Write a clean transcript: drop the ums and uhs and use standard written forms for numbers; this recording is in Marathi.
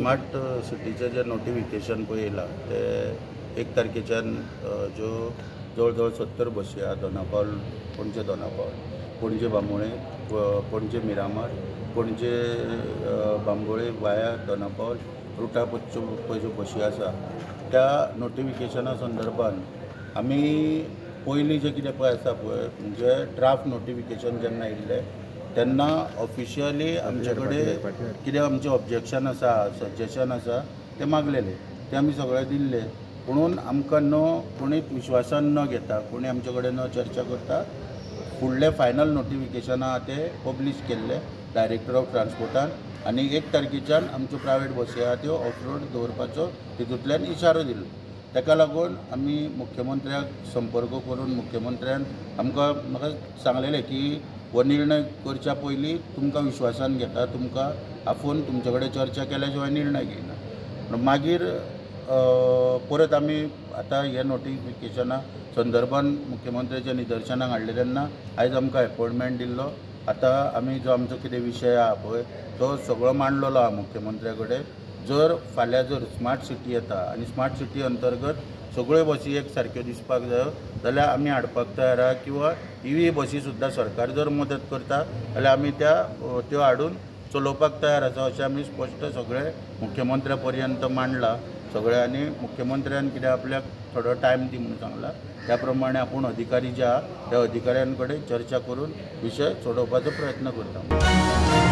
स्मार्ट सिटीचे जे नोटिफिकेशन पळय येयला ते 1 तारखेच्यान ज्यो जवळ 70 बसी आहा दोनापावल पणजे दोनापावल, पणजे बांबोळे, पणजे मिरामार, पणजे बांबोळे वाया दोनापावल रुटाच्यो ज्यो बसी आसा त्या नोटिफिकेशना संदर्भान आमी पयलीं जे कितें पळय आसा पळय म्हणजे ड्राफ्ट नोटिफिकेशन जेन्ना येयल्लें तेन्ना ऑफिशियली आमचे कडेन कितें आमचें ऑब्जेक्शन आसा सजेशन आसा ते मागलेले ते आमी सगळे दिल्ले पुणून आमकां कोणी विश्वासान न घेता कोणी आमचे कडेन न चर्चा करता फुडले फायनल नोटिफिकेशन आहा ते पब्लीश केल्ले डायरेक्टर ऑफ ट्रान्सपोर्टान आनी 1 तारखेच्यान आमच्यो प्रायवेट बसी आहा त्यो ऑफ रोड दवरपाचो तितूंतल्यान इशारो दिलो ताका लागून आमी मुख्यमंत्र्याक संपर्क करून मुख्यमंत्र्यान म्हाका सांगलेलें की हो निर्णय करच्या पयलीं तुमकां विश्वासान घेता तुमकां आफोवन तुमचे कडेन चर्चा केल्या शिवाय निर्णय घेयना मागीर परत आमी आतां हे नोटिफिकेशना संदर्भान मुख्यमंत्र्याच्या निदर्शनाक हाडले तेन्ना आयज आमकां अपॉयंटमेंट दिल्लो आतां आमी जो आमचो कितें विशय आहा पळय तो सगळो मांडलेलो आहा मुख्यमंत्र्या कडेन जर फाल्यां जर स्मार्ट सिटी येता आनी स्मार्ट सिटी अंतर्गत सगळ्यो बसी एक सारक्यो दिसपाक जायो जाल्यार आमी हाडपाक तयार आहा किंवा EV बसी सुद्दां सरकार जर मदत करता जाल्यार आमी त्यो हाडून चलोवपाक तयार आसा अशें आमी स्पश्ट सगळे मुख्यमंत्र्या पर्यंत मांडला सगळे आनी मुख्यमंत्र्यान कितें आपल्याक थोडो टायम दी म्हणून सांगला त्या प्रमाणे आपूण अधिकारी जे आहा त्या अधिकाऱ्यां कडेन चर्चा करून विशय सोडोवपाचो प्रयत्न करता.